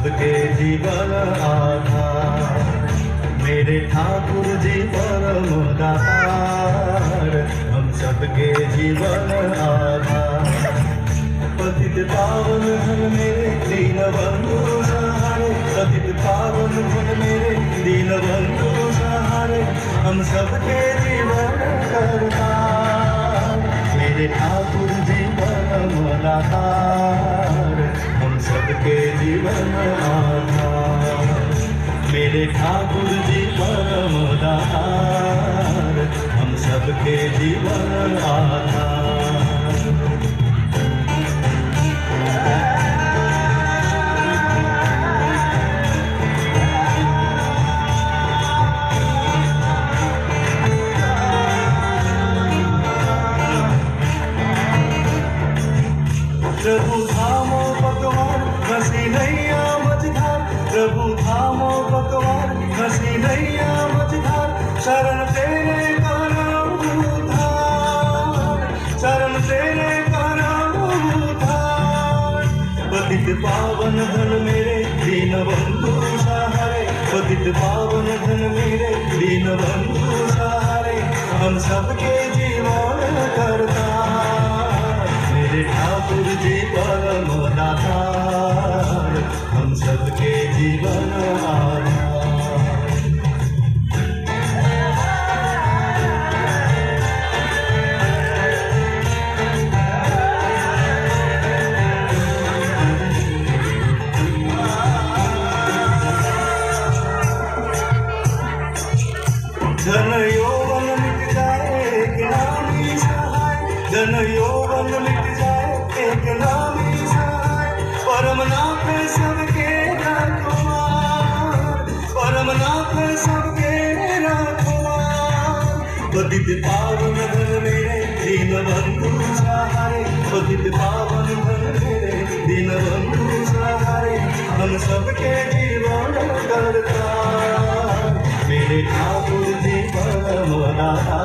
सबके जीवन आधार, मेरे ठाकुर जी परम दातार, हम सबके जीवन आधार। पतित पावन धन मेरे दीन बंधु सहारे, पतित पावन धन मेरे दीन बंधु सहारे, हम सबके जीवन करतार, मेरे ठाकुर जी परम दातार, हम सबके जीवन आधार, मेरे ठाकुर जी परम दातार, हम सबके जीवन आधार। प्रभु धामो भगवान हसी नैया मझधार, प्रभु धामो भगवान हसी नैया मझधार, शरण तेरे करम उद्धार, शरण तेरे करम उद्धार। पतित पावन धन मेरे दीन बंधु सहारे, पतित पावन धन मेरे दीन बंधु सहारे, हम सबके जीवन करतार, मेरे ठाकुर जी परम दातार, हम सबके जीवन आधार। धन यौवन मिट जाए एक नामी सहाय, धन यौवन मिट जाए एक नामी सहाय, परम नाथ सबके राखवार, परम नाथ सबके राखवार। पतित पावन धन मेरे दीन बंधु सहारे, पतित पावन धन मेरे दीन बंधु सहारे, हम सबके जीवन करतार, मेरे ठाकुर जी परम दातार,